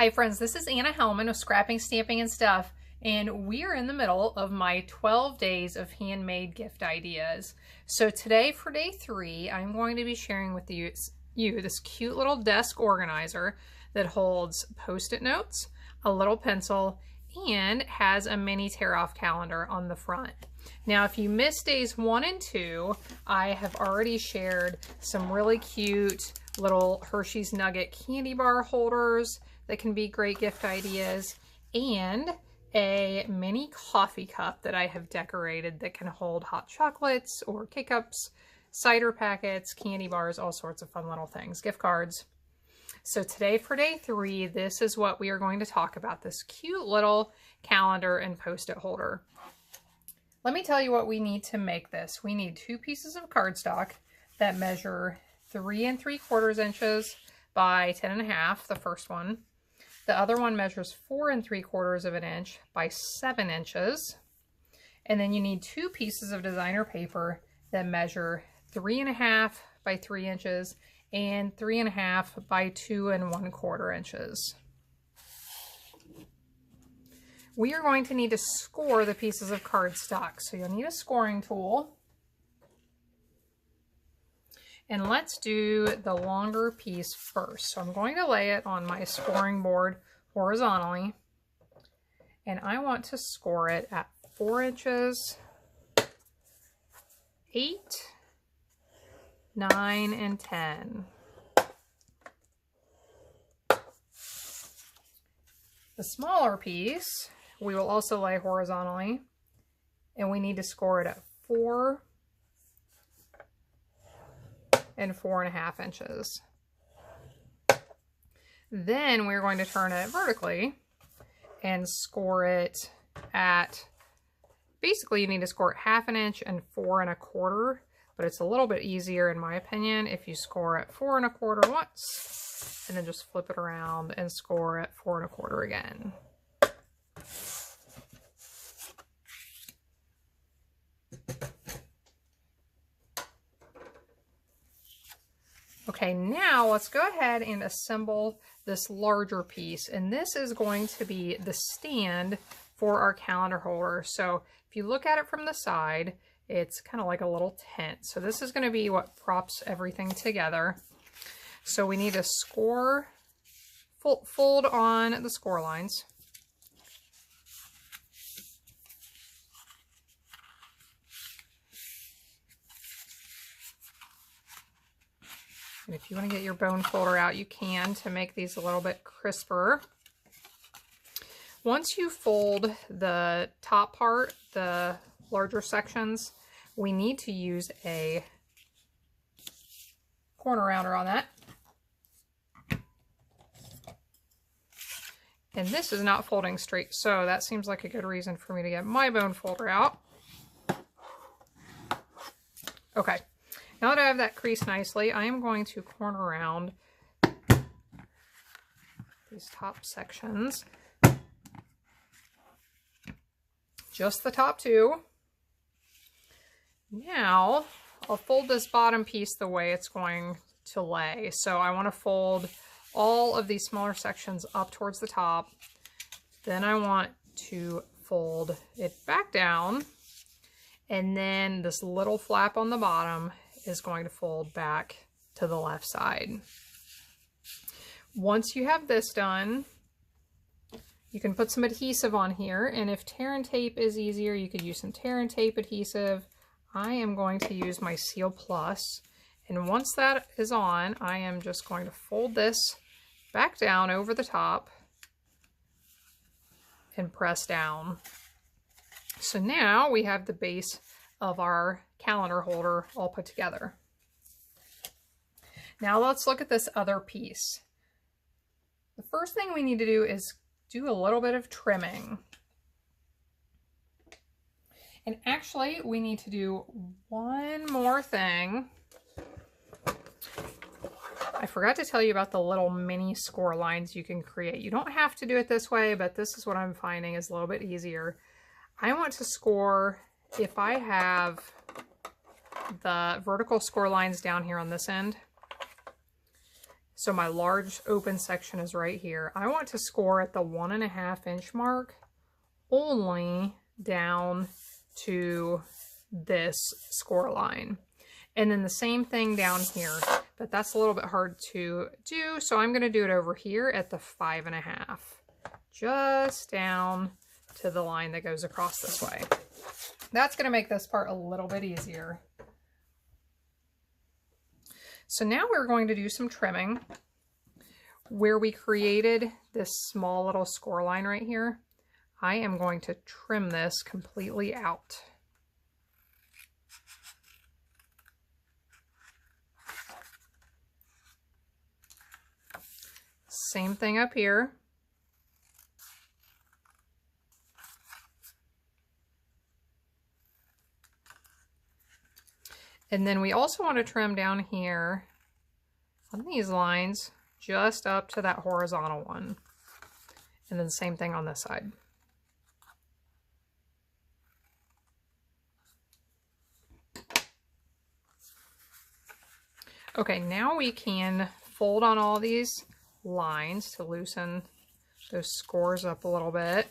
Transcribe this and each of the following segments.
Hi friends, this is Anna Hellman of Scrapping, Stamping, and Stuff, and we are in the middle of my 12 days of handmade gift ideas. So today for day 3, I'm going to be sharing with you this cute little desk organizer that holds Post-it notes, a little pencil, and has a mini tear-off calendar on the front. Now, if you missed days 1 and 2, I have already shared some really cute little Hershey's Nugget candy bar holders that can be great gift ideas, and a mini coffee cup that I have decorated that can hold hot chocolates or K-Cups, cider packets, candy bars, all sorts of fun little things, gift cards. So today for day 3, this is what we are going to talk about, this cute little calendar and Post-it holder. Let me tell you what we need to make this. We need 2 pieces of cardstock that measure 3 3/4 inches by 10.5, the first one. The other one measures 4 3/4 inches by 7 inches. And then you need 2 pieces of designer paper that measure 3.5 by 3 inches and 3.5 by 2 1/4 inches. We are going to need to score the pieces of cardstock. So you'll need a scoring tool. And let's do the longer piece first. So I'm going to lay it on my scoring board horizontally. And I want to score it at 4 inches, 8, 9, and 10. The smaller piece we will also lay horizontally, and we need to score it at 4 and 4.5 inches. Then we're going to turn it vertically and score it at, basically you need to score it 1/2 inch and 4 1/4, but it's a little bit easier in my opinion if you score at 4 1/4 once and then just flip it around and score at 4 1/4 again. Okay, now let's go ahead and assemble this larger piece, and this is going to be the stand for our calendar holder. So if you look at it from the side, it's kind of like a little tent. So this is going to be what props everything together. So we need to score, fold on the score lines. And if you want to get your bone folder out, you can to make these a little bit crisper. Once you fold the top part, the larger sections, we need to use a corner rounder on that. And this is not folding straight, so that seems like a good reason for me to get my bone folder out. Okay. Now that I have that creased nicely, I am going to corner round these top sections. Just the top 2. Now, I'll fold this bottom piece the way it's going to lay. So I want to fold all of these smaller sections up towards the top. Then I want to fold it back down. And then this little flap on the bottom is going to fold back to the left side. Once you have this done, you can put some adhesive on here, and if tear and tape is easier, you could use some tear and tape adhesive. I am going to use my Seal Plus, and once that is on, I am just going to fold this back down over the top and press down. So now we have the base of our calendar holder all put together. Now let's look at this other piece. The first thing we need to do is do a little bit of trimming. And actually we need to do one more thing. I forgot to tell you about the little mini score lines you can create. You don't have to do it this way, but this is what I'm finding is a little bit easier. I want to score, if I have the vertical score lines down here on this end, So my large open section is right here. I want to score at the 1.5 inch mark only down to this score line. And then the same thing down here, but that's a little bit hard to do. So I'm gonna do it over here at the 5.5, just down to the line that goes across this way. That's gonna make this part a little bit easier. So now we're going to do some trimming. Where we created this small little score line right here, I am going to trim this completely out. Same thing up here. And then we also want to trim down here on these lines, just up to that horizontal one. And then same thing on this side. Okay, now we can fold on all these lines to loosen those scores up a little bit.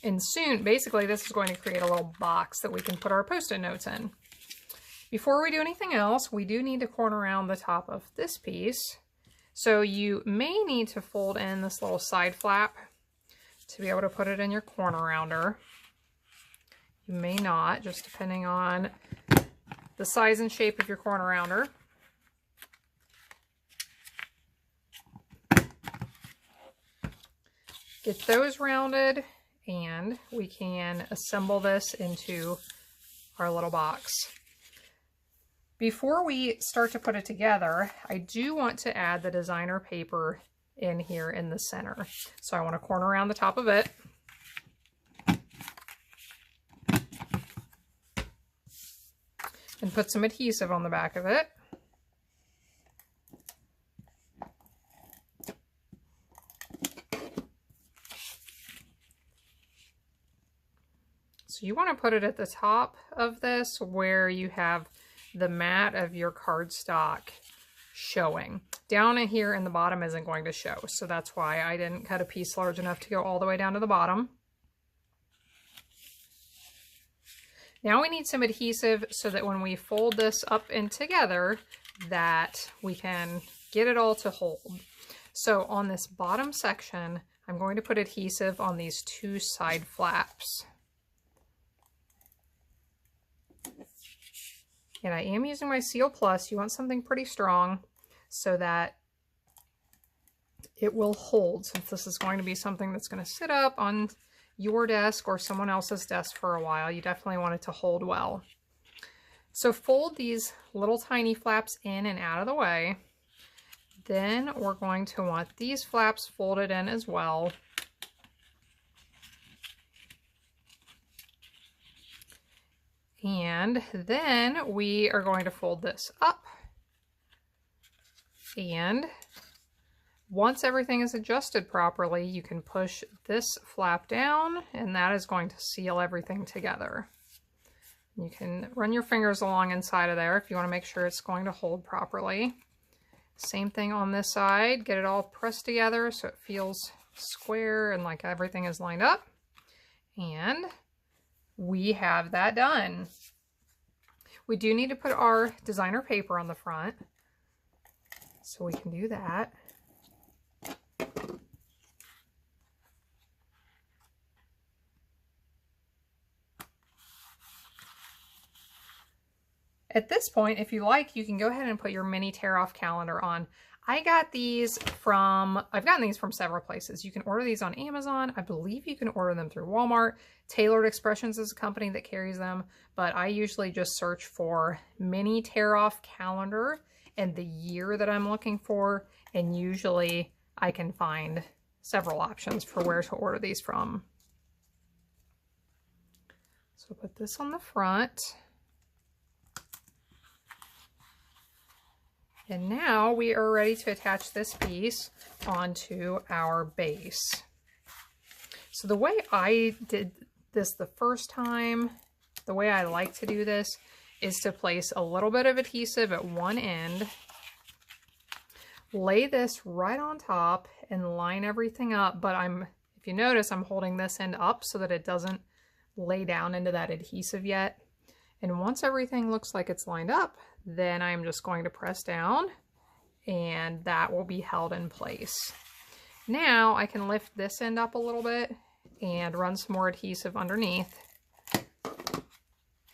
And soon, basically, this is going to create a little box that we can put our Post-it notes in. Before we do anything else, we do need to corner around the top of this piece. So you may need to fold in this little side flap to be able to put it in your corner rounder. You may not, just depending on the size and shape of your corner rounder. Get those rounded, and we can assemble this into our little box. Before we start to put it together, I do want to add the designer paper in here in the center. So I want to corner around the top of it. And put some adhesive on the back of it. So you want to put it at the top of this where you have the mat of your cardstock showing. Down in here in the bottom isn't going to show, so that's why I didn't cut a piece large enough to go all the way down to the bottom. Now we need some adhesive so that when we fold this up and together that we can get it all to hold. So on this bottom section, I'm going to put adhesive on these two side flaps. And I am using my Seal Plus. You want something pretty strong so that it will hold, since this is going to be something that's going to sit up on your desk or someone else's desk for a while. You definitely want it to hold well. So fold these little tiny flaps in and out of the way. Then we're going to want these flaps folded in as well. And then we are going to fold this up. And once everything is adjusted properly, you can push this flap down, and that is going to seal everything together. You can run your fingers along inside of there if you want to make sure it's going to hold properly. Same thing on this side. Get it all pressed together so it feels square and like everything is lined up. And we have that done. We do need to put our designer paper on the front, so we can do that. At this point, if you like, you can go ahead and put your mini tear-off calendar on. I've gotten these from several places. You can order these on Amazon. I believe you can order them through Walmart. Tailored Expressions is a company that carries them, but I usually just search for mini tear-off calendar and the year that I'm looking for, and usually I can find several options for where to order these from. So put this on the front. And now we are ready to attach this piece onto our base. So the way I did this the first time, the way I like to do this is to place a little bit of adhesive at one end, lay this right on top and line everything up, but if you notice, I'm holding this end up so that it doesn't lay down into that adhesive yet. And once everything looks like it's lined up, then I'm just going to press down and that will be held in place. Now I can lift this end up a little bit and run some more adhesive underneath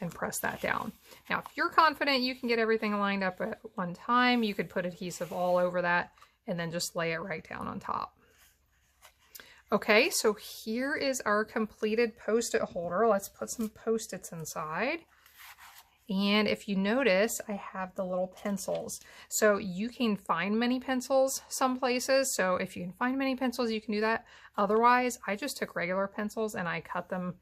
and press that down. Now, if you're confident you can get everything lined up at one time, you could put adhesive all over that and then just lay it right down on top. Okay, so here is our completed Post-it holder. Let's put some Post-its inside. And if you notice, I have the little pencils. So you can find mini pencils some places. So if you can find mini pencils, you can do that. Otherwise, I just took regular pencils and I cut them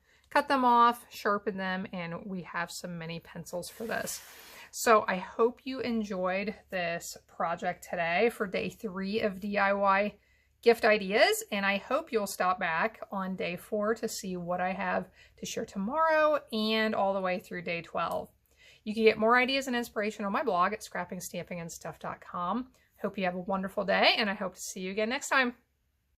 off, sharpen them, and we have some mini pencils for this. So I hope you enjoyed this project today for day 3 of DIY gift ideas, and I hope you'll stop back on day 4 to see what I have to share tomorrow and all the way through day 12. You can get more ideas and inspiration on my blog at scrappingstampingandstuff.com. Hope you have a wonderful day, and I hope to see you again next time.